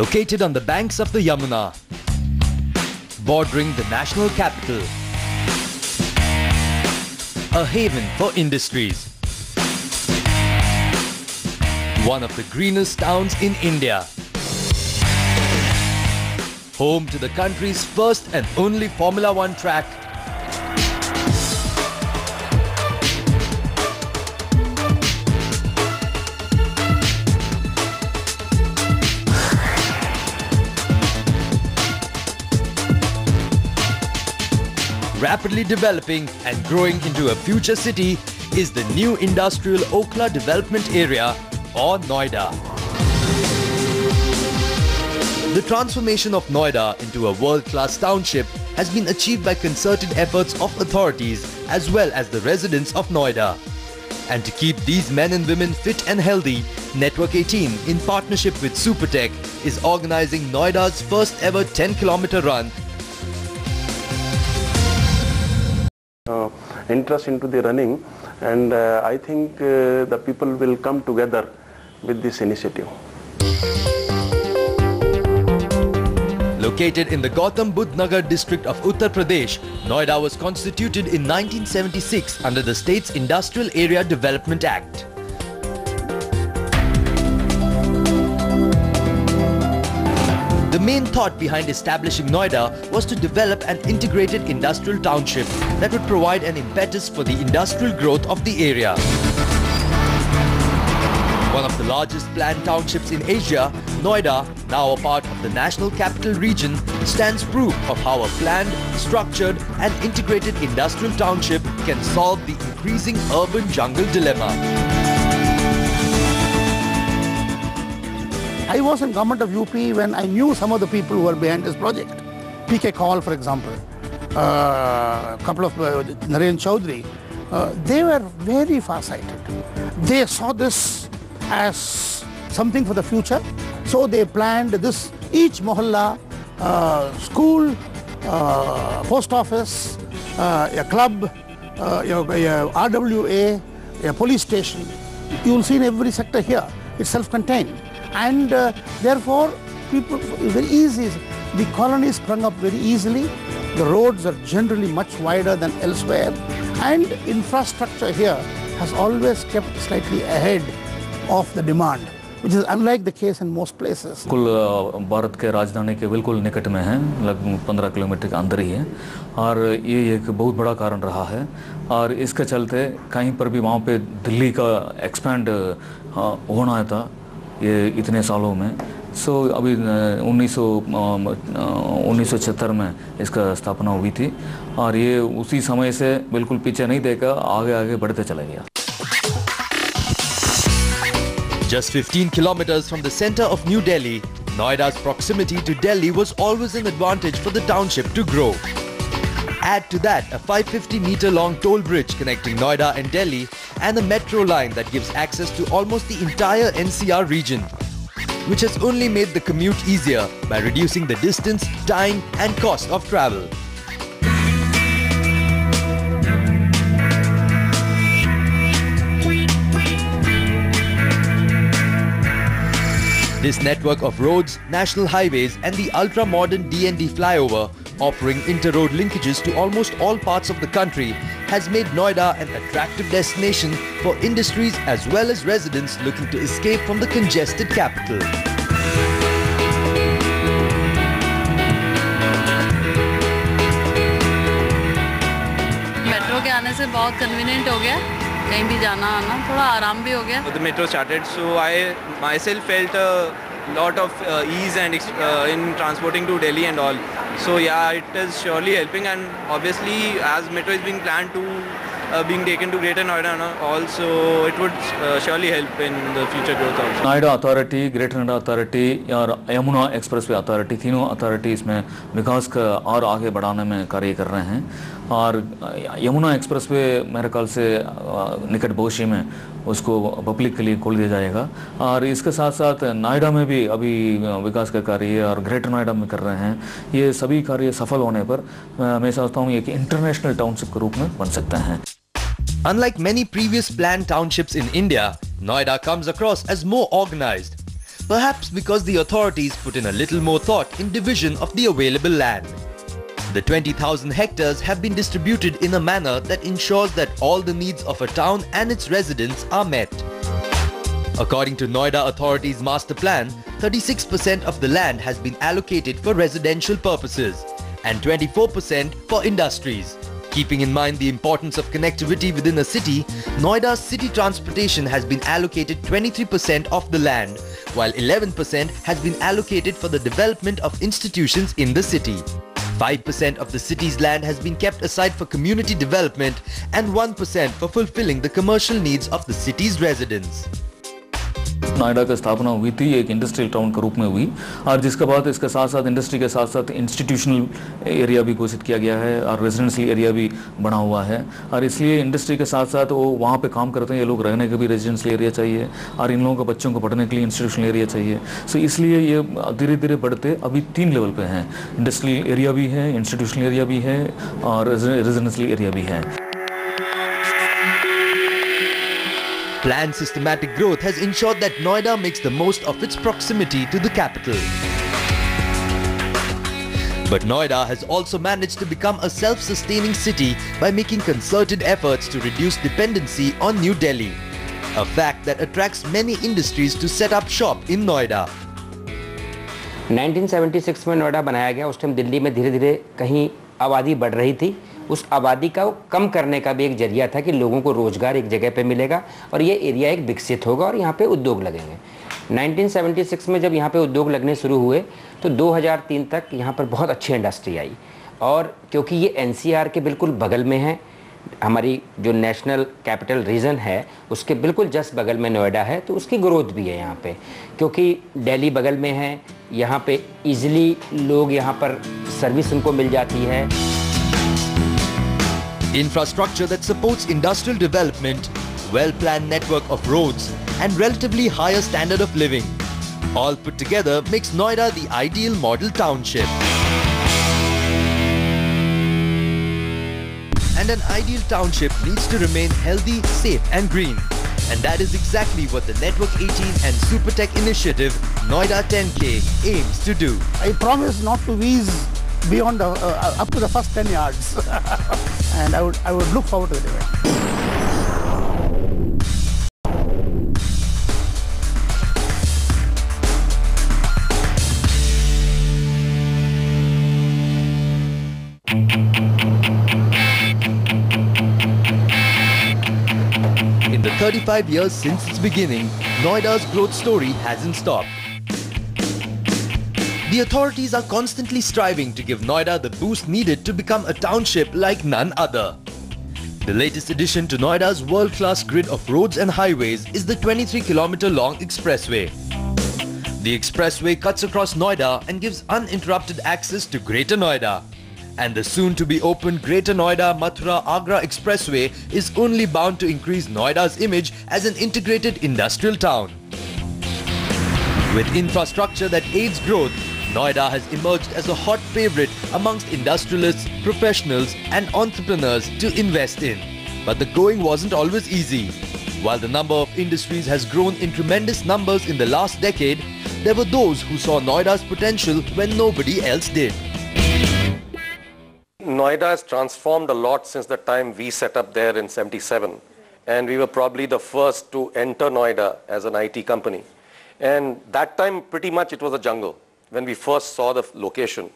Located on the banks of the Yamuna, bordering the national capital, a haven for industries, one of the greenest towns in India, home to the country's first and only Formula One track, rapidly developing and growing into a future city is the new industrial Okhla development area, or Noida. The transformation of Noida into a world-class township has been achieved by concerted efforts of authorities as well as the residents of Noida. And to keep these men and women fit and healthy, Network 18, in partnership with Supertech, is organizing Noida's first ever 10-kilometer run. Interest into the running, and I think the people will come together with this initiative. Located in the Gautam Budh Nagar district of Uttar Pradesh, Noida was constituted in 1976 under the state's Industrial Area Development Act. The main thought behind establishing Noida was to develop an integrated industrial township that would provide an impetus for the industrial growth of the area. One of the largest planned townships in Asia, Noida, now a part of the National Capital Region, stands proof of how a planned, structured and integrated industrial township can solve the increasing urban jungle dilemma. I was in government of UP when I knew some of the people who were behind this project. PK Kaul, for example, a couple of Naren Chaudhary, they were very far-sighted. They saw this as something for the future, so they planned this, each mohalla, school, post office, a club, a RWA, a police station. You will see in every sector here, it's self-contained. And therefore, people, very easy, the colonies sprung up very easily. The roads are generally much wider than elsewhere, and infrastructure here has always kept slightly ahead of the demand, which is unlike the case in most places. कुल भारत के राजधानी के बिल्कुल निकट में है, लगभग 15 kilometre के अंदर ही है, और ये एक बहुत बड़ा कारण रहा है, और इसके चलते कहीं पर भी वहाँ पे दिल्ली का एक्सपैंड होना था ये इतने सालों में. सो अभी 1976 में इसका स्थापना हुई थी, और ये उसी समय से बिल्कुल पीछे नहीं देखा, आगे आगे बढ़ते चला गया. Just 15 kilometers from the center of New Delhi, Noida's proximity to Delhi was always an advantage for the township to grow. Add to that a 550-meter-long toll bridge connecting Noida and Delhi, and a metro line that gives access to almost the entire NCR region, which has only made the commute easier by reducing the distance, time and cost of travel. This network of roads, national highways and the ultra-modern D&D flyover, offering inter-road linkages to almost all parts of the country, has made Noida an attractive destination for industries as well as residents looking to escape from the congested capital. Metro के आने से बहुत convenient हो गया, कहीं भी जाना आना थोड़ा आराम भी हो गया. The metro started, so I myself felt a lot of ease and in transporting to Delhi and all. So yeah, it is surely helping, and obviously as metro is being planned to being taken to Greater Noida also, it would surely help in the future growth also. Noida Authority, Greater Noida Authority और Yamuna expressway authority, तीनों authority इसमें विकास का और आगे बढ़ाने में कार्य कर रहे हैं. और यमुना एक्सप्रेसवे मेरे ख्याल से निकट भविष्य में उसको पब्लिक के लिए खोल दिया जाएगा, और इसके साथ साथ नोएडा में भी अभी विकास का कार्य और ग्रेटर नोएडा में कर रहे हैं. ये सभी कार्य सफल होने पर मैं समझता हूँ एक इंटरनेशनल टाउनशिप के रूप में बन सकते हैं. Unlike many previous planned townships in India, Noida comes across as more organized. perhaps because the authorities put in a little more thought in division of the available land. The 20,000 hectares have been distributed in a manner that ensures that all the needs of a town and its residents are met. According to Noida Authority's master plan, 36% of the land has been allocated for residential purposes and 24% for industries. Keeping in mind the importance of connectivity within a city, Noida's city transportation has been allocated 23% of the land, while 11% has been allocated for the development of institutions in the city. 5% of the city's land has been kept aside for community development and 1% for fulfilling the commercial needs of the city's residents. Noida की स्थापना हुई थी एक industrial town के रूप में हुई और जिसके बाद इसके साथ साथ इंडस्ट्री के साथ साथ इंस्टीट्यूशनल एरिया भी घोषित किया गया है और रेजिडेंशियल एरिया भी बना हुआ है और इसलिए इंडस्ट्री के साथ साथ वो वहाँ पे काम करते हैं ये लोग रहने के भी रेजिडेंशियल एरिया चाहिए और इन लोगों के बच्चों को पढ़ने के लिए इंस्टीट्यूशनल एरिया चाहिए सो इसलिए ये धीरे धीरे बढ़ते अभी 3 लेवल पे हैं इंडस्ट्रियल एरिया भी है इंस्टीट्यूशनल एरिया भी है और रेजिडेंशियल एरिया भी है Planned systematic growth has ensured that Noida makes the most of its proximity to the capital. But Noida has also managed to become a self-sustaining city by making concerted efforts to reduce dependency on New Delhi, a fact that attracts many industries to set up shop in Noida. 1976 में नोएडा बनाया गया। उस time Delhi में धीरे धीरे कहीं आबादी बढ़ रही थी। उस आबादी का कम करने का भी एक जरिया था कि लोगों को रोजगार एक जगह पे मिलेगा और ये एरिया एक विकसित होगा और यहाँ पे उद्योग लगेंगे। 1976 में जब यहाँ पे उद्योग लगने शुरू हुए तो 2003 तक यहाँ पर बहुत अच्छी इंडस्ट्री आई और क्योंकि ये एनसीआर के बिल्कुल बगल में है, हमारी जो नेशनल कैपिटल रीजन है उसके बिल्कुल जस्ट बगल में नोएडा है तो उसकी ग्रोथ भी है यहाँ पे क्योंकि दिल्ली बगल में है। यहाँ पे ईजिली लोग यहाँ पर सर्विस उनको मिल जाती है। Infrastructure that supports industrial development, well-planned network of roads and relatively higher standard of living. All put together makes Noida the ideal model township. And an ideal township needs to remain healthy, safe and green. And that is exactly what the Network 18 and Supertech initiative Noida 10K aims to do. I promise not to wheeze beyond up to the first 10 yards. And I would look forward to the event. In the 35 years since its beginning, Noida's growth story hasn't stopped. The authorities are constantly striving to give Noida the boost needed to become a township like none other. The latest addition to Noida's world-class grid of roads and highways is the 23-kilometer-long expressway. The expressway cuts across Noida and gives uninterrupted access to Greater Noida. And the soon-to-be-opened Greater Noida-Mathura-Agra Expressway is only bound to increase Noida's image as an integrated industrial town. With infrastructure that aids growth, Noida has emerged as a hot favorite amongst industrialists, professionals and entrepreneurs to invest in. But the going wasn't always easy. While the number of industries has grown in tremendous numbers in the last decade, there were those who saw Noida's potential when nobody else did. Noida has transformed a lot since the time we set up there in '77, and we were probably the first to enter Noida as an IT company. And that time pretty much it was a jungle when we first saw the location.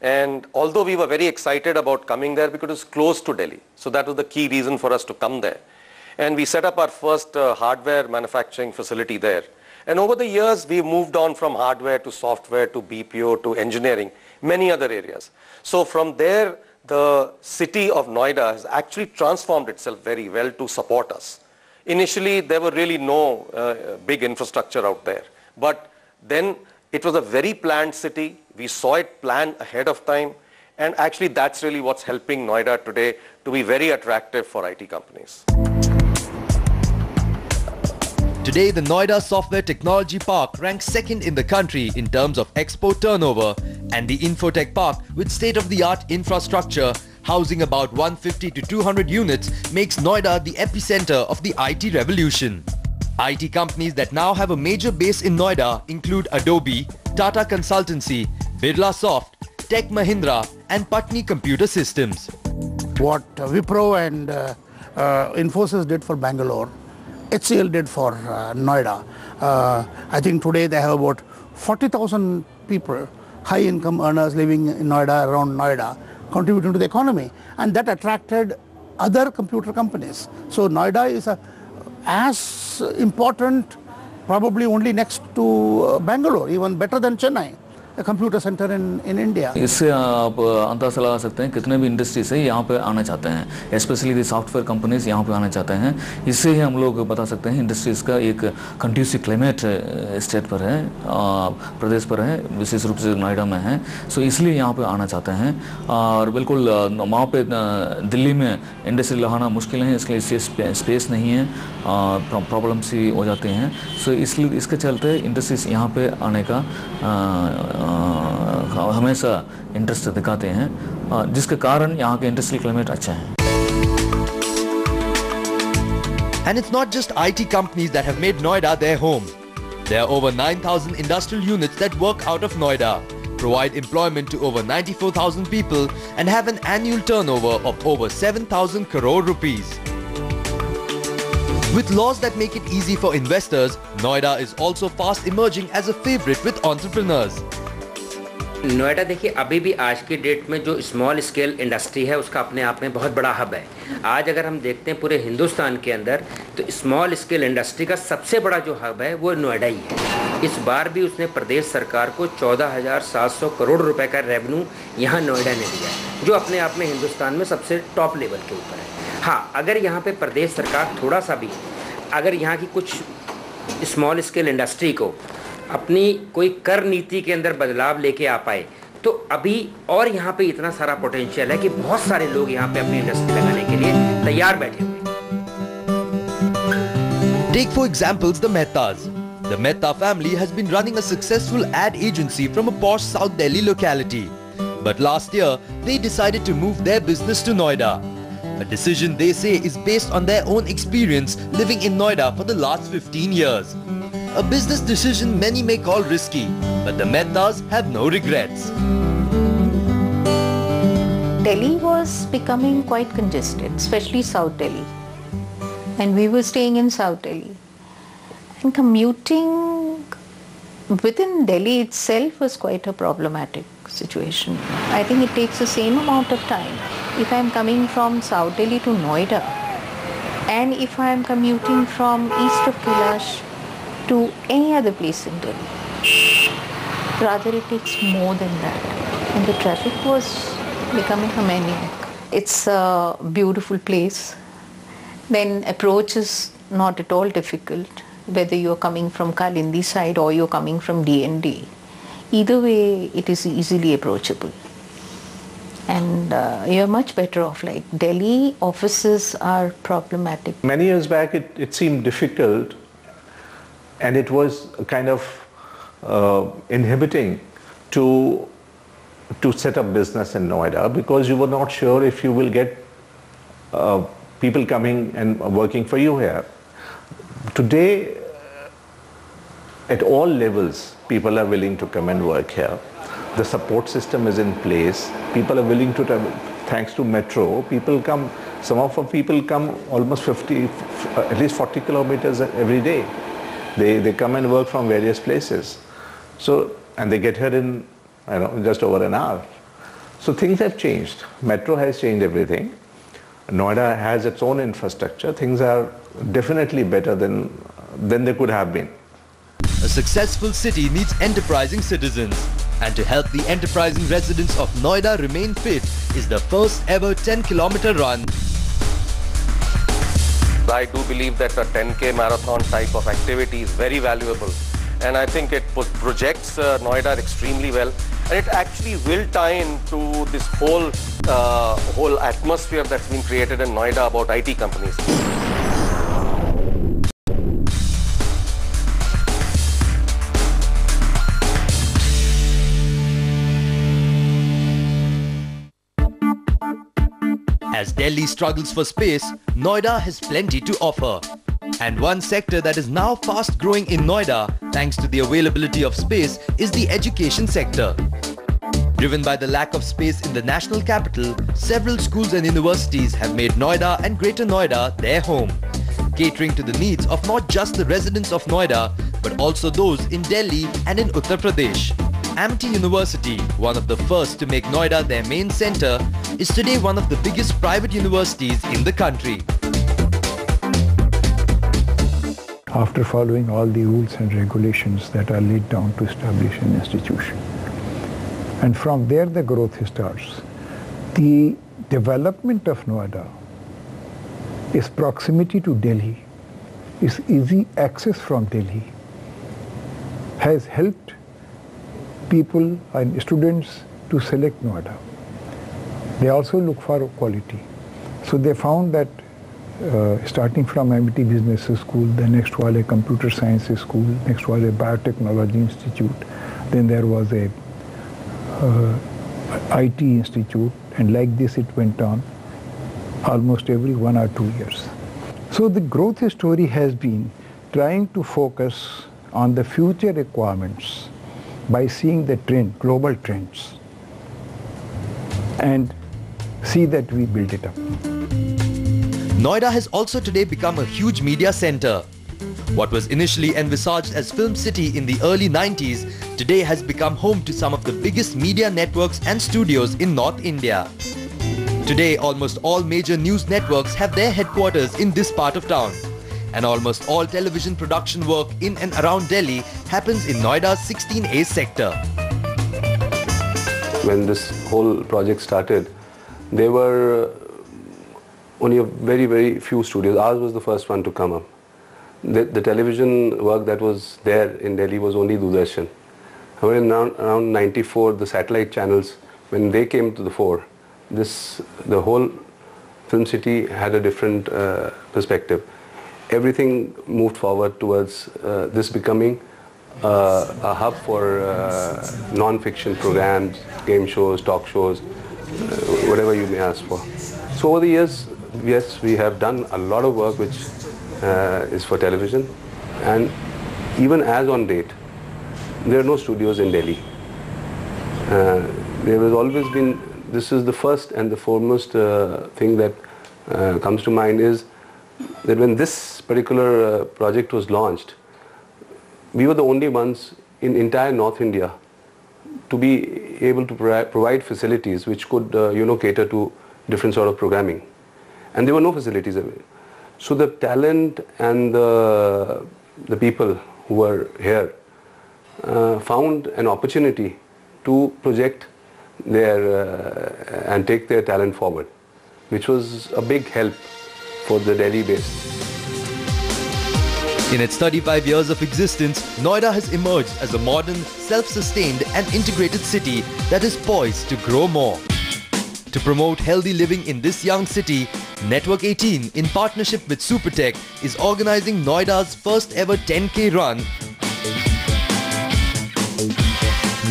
And although we were very excited about coming there because it was close to Delhi, so that was the key reason for us to come there. And we set up our first hardware manufacturing facility there. And over the years we moved on from hardware to software to BPO to engineering, many other areas. So from there the city of Noida has actually transformed itself very well to support us. Initially there were really no big infrastructure out there, but then it was a very planned city. We saw it planned ahead of time, and actually that's really what's helping Noida today to be very attractive for IT companies. Today, the Noida Software Technology Park ranks second in the country in terms of export turnover, and the Infotech Park, with state-of-the-art infrastructure, housing about 150 to 200 units, makes Noida the epicenter of the IT revolution. IT companies that now have a major base in Noida include Adobe, Tata Consultancy, Birla Soft, Tech Mahindra and Patni Computer Systems. What Wipro and Infosys did for Bangalore, HCL did for Noida. I think today they have about 40,000 people, high income earners living in Noida, around Noida, contributing to the economy, and that attracted other computer companies. So Noida is as important, probably only next to Bangalore, even better than Chennai, a computer center in India. इससे आप अंदाज़ा लगा सकते हैं कितने भी industries है यहाँ पे आना चाहते हैं, स्पेशली दी सॉफ्टवेयर कंपनीज यहाँ पे आना चाहते हैं. इससे ही हम लोग बता सकते हैं इंडस्ट्रीज का एक कंड्यूसिव क्लाइमेट स्टेट पर है, प्रदेश पर है, विशेष रूप से नोएडा में है. सो इसलिए यहाँ पे आना चाहते हैं. और बिल्कुल वहाँ पे दिल्ली में इंडस्ट्री लगाना मुश्किल है, इसके लिए स्पेस नहीं है, प्रॉब्लम्स ही हो जाते हैं. सो इसलिए इसके चलते इंडस्ट्रीज यहाँ पे आने का हमेशा इंटरेस्ट दिखाते हैं, जिसके कारण यहाँ के इंडस्ट्रियल क्लाइमेट अच्छा है. And it's not just IT companies that have made Noida their home. There are over 9,000 industrial units that work out of Noida, provide employment to over 94,000 people and have an annual turnover of over 7,000 crore rupees. With laws that make it easy for investors, Noida is also fast emerging as a favorite with entrepreneurs. Noida देखिए अभी भी आज की date में जो small scale industry है उसका अपने आप में बहुत बड़ा हब है. आज अगर हम देखते हैं पूरे हिंदुस्तान के अंदर तो स्मॉल स्केल इंडस्ट्री का सबसे बड़ा जो हब है वो नोएडा ही है. इस बार भी उसने प्रदेश सरकार को 14,700 करोड़ रुपए का रेवेन्यू यहाँ नोएडा ने दिया है, जो अपने आप में हिंदुस्तान में सबसे टॉप लेवल के ऊपर है. हाँ, अगर यहाँ पर प्रदेश सरकार थोड़ा सा भी अगर यहाँ की कुछ स्मॉल स्केल इंडस्ट्री को अपनी कोई कर नीति के अंदर बदलाव लेके आ पाए तो अभी और यहाँ पे इतना सारा पोटेंशियल है कि बहुत सारे लोग यहाँ पे अपनी इंडस्ट्री लगाने के लिए तैयार बैठे हुए हैं. Take for examples the Mehtas. The Mehta family has been running a successful ad agency from a posh South Delhi locality. But last year, they decided to move their business to Noida. A decision they say is based on their own experience living in Noida for the last 15 years. A business decision many may call risky, but the Mehtas have no regrets. Delhi was becoming quite congested, especially South Delhi. And we were staying in South Delhi. And commuting within Delhi itself was quite a problematic situation. I think it takes the same amount of time if I am coming from South Delhi to Noida and if I am commuting from east of Kailash to any other place in Delhi. Rather, it takes more than that. And the traffic was becoming a maniac. It's a beautiful place. Then approach is not at all difficult, whether you're coming from Kalindi side or you're coming from D&D. Either way, it is easily approachable. And you're much better off. Like Delhi offices are problematic. Many years back, it seemed difficult. And it was kind of inhibiting to set up business in Noida because you were not sure if you will get people coming and working for you here. Today, at all levels, people are willing to come and work here. The support system is in place. People are willing to travel. Thanks to metro, people come. Some of our people come almost 50, at least 40 kilometers every day. They come and work from various places. So, and they get here in, just over an hour. So things have changed. Metro has changed everything. Noida has its own infrastructure. Things are definitely better than they could have been. A successful city needs enterprising citizens. And to help the enterprising residents of Noida remain fit is the first ever 10-kilometer run. I do believe that a 10K marathon type of activity is very valuable, and I think it projects Noida extremely well, and it actually will tie into this whole atmosphere that's been created in Noida about IT companies. As Delhi struggles for space, Noida has plenty to offer. And one sector that is now fast growing in Noida, thanks to the availability of space, is the education sector. Driven by the lack of space in the national capital, several schools and universities have made Noida and Greater Noida their home, catering to the needs of not just the residents of Noida, but also those in Delhi and in Uttar Pradesh. Amity University, one of the first to make Noida their main center, is today one of the biggest private universities in the country. After following all the rules and regulations that are laid down to establish an institution. And from there the growth starts. The development of Noida, its proximity to Delhi, its easy access from Delhi, has helped people and students to select Noida. They also look for quality. So they found that starting from Amity Business School, the next was a Computer Science School, next was a Biotechnology Institute, then there was a IT Institute, and like this it went on almost every 1 or 2 years. So the growth story has been trying to focus on the future requirements by seeing the trend, global trends, and see that we build it up. Noida has also today become a huge media center. What was initially envisaged as Film City in the early 90s today has become home to some of the biggest media networks and studios in North India. Today, almost all major news networks have their headquarters in this part of town. And almost all television production work in and around Delhi happens in Noida's 16A sector. When this whole project started, there were only a very, very few studios. Ours was the first one to come up. The television work that was there in Delhi was only Doordarshan. However, in around 94, the satellite channels, when they came to the fore, the whole Film City had a different perspective. Everything moved forward towards this becoming a hub for non-fiction programs, game shows, talk shows, whatever you may ask for. So over the years, yes, we have done a lot of work which is for television, and even as on date, there are no studios in Delhi. There has always been, this is the first and the foremost thing that comes to mind is that when this particular project was launched, we were the only ones in entire North India to be able to provide facilities which could cater to different sort of programming. And there were no facilities available. So the talent and the people who were here found an opportunity to project their and take their talent forward, which was a big help for the Delhi base. In its 35 years of existence, Noida has emerged as a modern, self-sustained and integrated city that is poised to grow more. To promote healthy living in this young city, Network 18, in partnership with Supertech, is organizing Noida's first ever 10K run.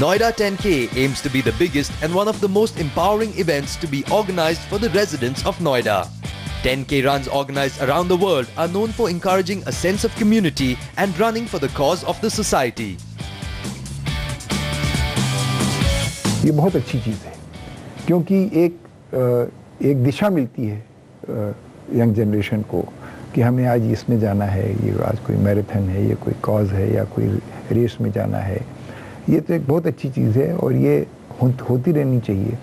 Noida 10K aims to be the biggest and one of the most empowering events to be organized for the residents of Noida. 10K runs organized around the world are known for encouraging a sense of community and running for the cause of the society. ये बहुत अच्छी चीज़ है, क्योंकि एक दिशा मिलती है young generation को कि हमें आज इसमें जाना है, ये आज कोई मैराथन है, ये कोई कॉज है या कोई रेस में जाना है. ये तो एक बहुत अच्छी चीज़ है और ये होती रहनी चाहिए.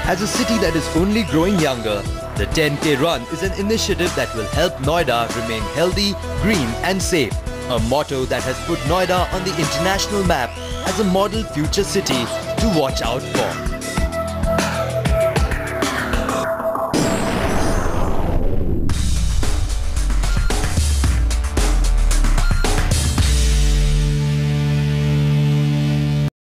As a city that is only growing younger, the 10K run is an initiative that will help Noida remain healthy, green and safe. A motto that has put Noida on the international map as a model future city to watch out for.